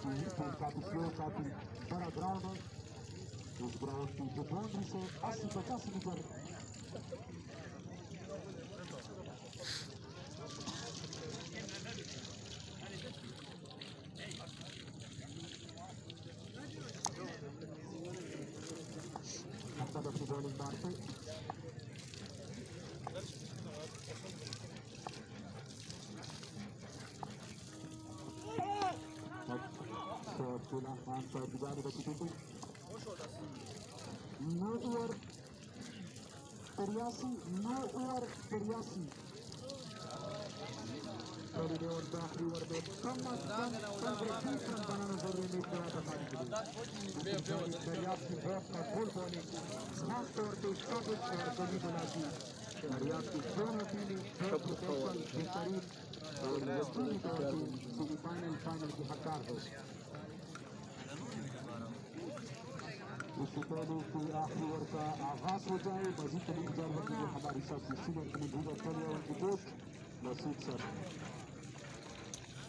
काफी स्लो काफी बड़ा ग्राउंड है। इस ग्राउंड की जो बाउंड्री से 80-50 मीटर अपनी बॉलिंग मारते नौ ओवर 83 पहले ओवर में आखिरी ओवर में कम अज कम 15-20 रन बनाना जरूरी नहीं पड़ा था दरियाफ्त की बहुत मकबूल बॉलिंग खास तौर पर स्टॉपिज और गली बुलाती दरियाफ्त की दोनों टीमें बहुत मुकम्मल बेहतरीन और यकीनी तौर पर सेमीफाइनल फाइनल की हकदार है। इससे पहले कि आखिरी ओवर का आगाज हो जाए मजीद तरीक जाए कि हमारी सबसे सीनियर टीम भूमिका कर रहे हैं उनकी दोस्त मसूद सर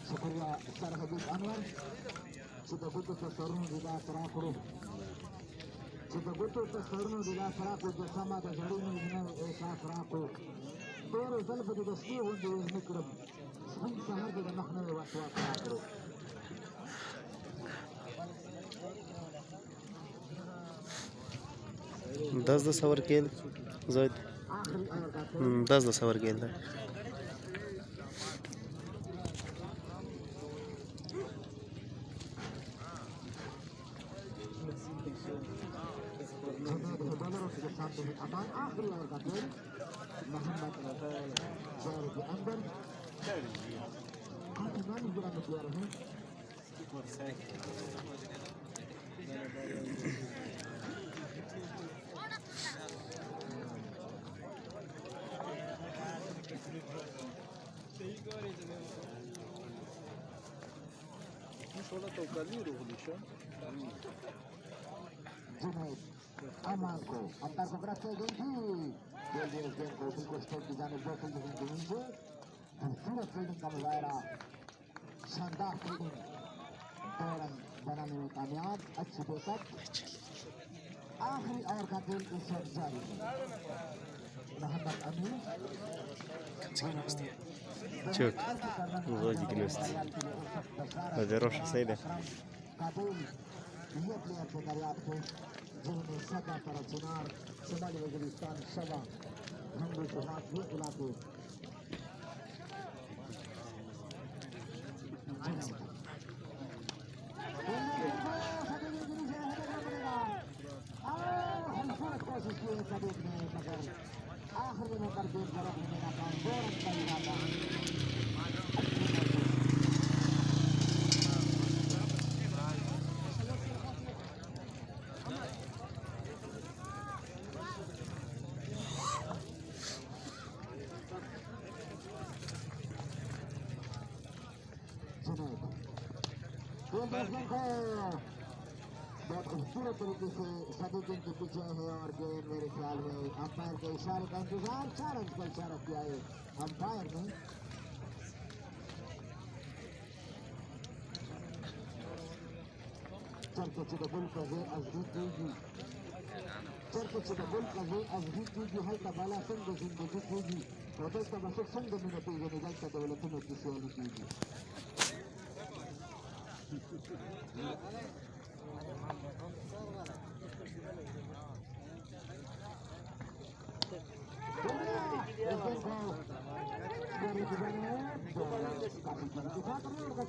शुक्रिया सर हबीब Anwar sudah butuh seseorang juga terakuru sudah butuh seseorang juga terakuru bersama dengan ini esa terakuru Toro ضربة تسليح بمكرم سبين سهر كده نحن واسواق terakuru 10 over गेंद जायद 10 ओवर गेंद है आखिरी ओवर का गेंद मोहम्मद जौहर के अंदर काफी मानी गिरा में दिया रहे जुनैद अमान को अंतर को क्रॉस कर गई थी गेंद इस गेंद को बिल्कुल स्ट्रेट की जानिब दो फील्ड की जमीन से खूबसूरत फील्डिंग का मुजाहरा शानदार फील्डिंग 2 रन बनाने में कामयाब अच्छी बेकअप आखिरी ओवर का गेंद इस वक्त जारी है मोहम्मद अमीन Чёрт, вроде гнёст. Подорожше сейда. ये प्लेयर थे दरियाफ्त के जिन्होंने सदा पर चुनार शुमाली वजीरिस्तान शवा हमले के हाथ ये इलाके कोशिश की सदीक ने मगर आखिर में कर देर जरूर में नाकाम 2 रन का इरादा बहुत खूबसूरत तरीके से सभी गेंद के पीछे है और गेंद मेरे ख्याल में अंपायर के इशारे का इंतजार 4 रन का इशारा किया है अंपायर ने चरके चिदबुल का जे अजदीदी चरके चिदबुल का जे अजदीदी हल्का बाला संग जिंदगी कीगी प्रोटेस्ट का बस संग में नतीजे निकल का डेवलपमेंट की सेवा कीगी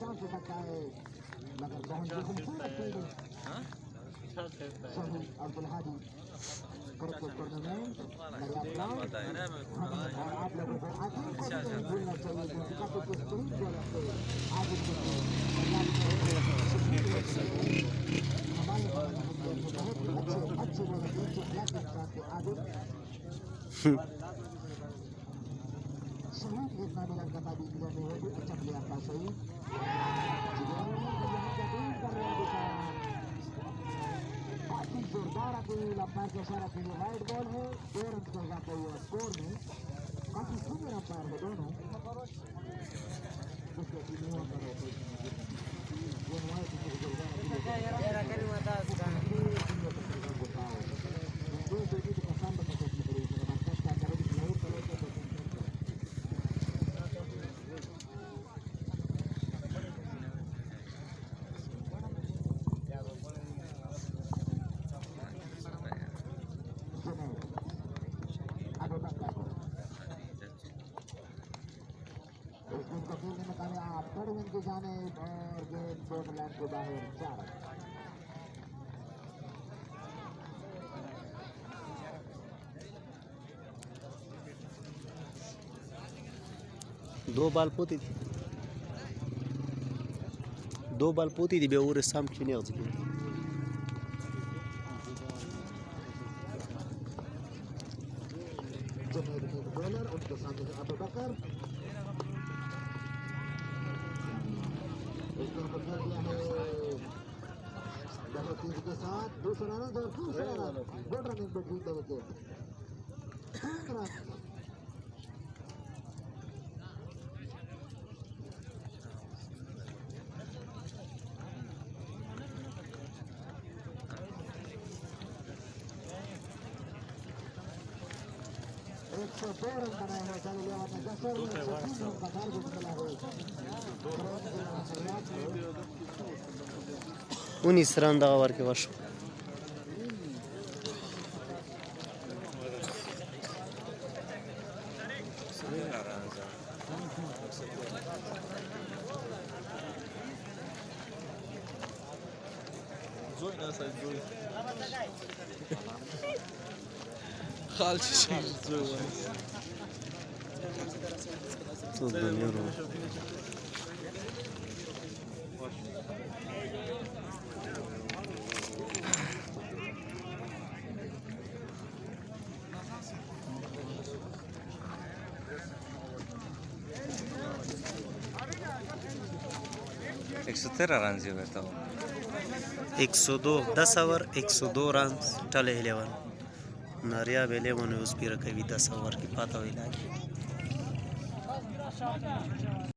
चांस हो सकता है मगर बहुत खूबसूरत फील्डिंग शहीद अब्दुल हादी क्रिकेट टूर्नामेंट और आप लोगों को आगे को नहीं भूलना चाहिए क्योंकि काफी बेहतरीन जगह पे आगे हमारे बहुत अच्छे आगे शहीद एक नामिलान का ताबीज में होगी अच्छा प्लेयर था शहीद काफी जोरदार अपील अंपायर के इशारा के लिए वाइड बॉल है 2 रन का इजाफा हुआ स्कोर में काफी सीनियर अंपायर है दोनों जिसके टीम एक लाइन के बाहर 4 2 बाल पोती थी 2 बाल पोती थी बे और साम खिने हो गई बॉलर उनके सामने से अबू बकर इसको कर दिया है डबल तीन के साथ दूसरा रन और दूसरा run good running between the wicket 3 run एक 102 रन बनाए हैं चालू लेवल में 10 ओवर में 36 रन का टारगेट मिला है 19 run daha var ki var. Tuzlanıyorum. Run जी करता हूँ 102 10 over 102 runs टले 11 नरिया बेले मने उस पीर कभी 10 over की पाता हुई लागी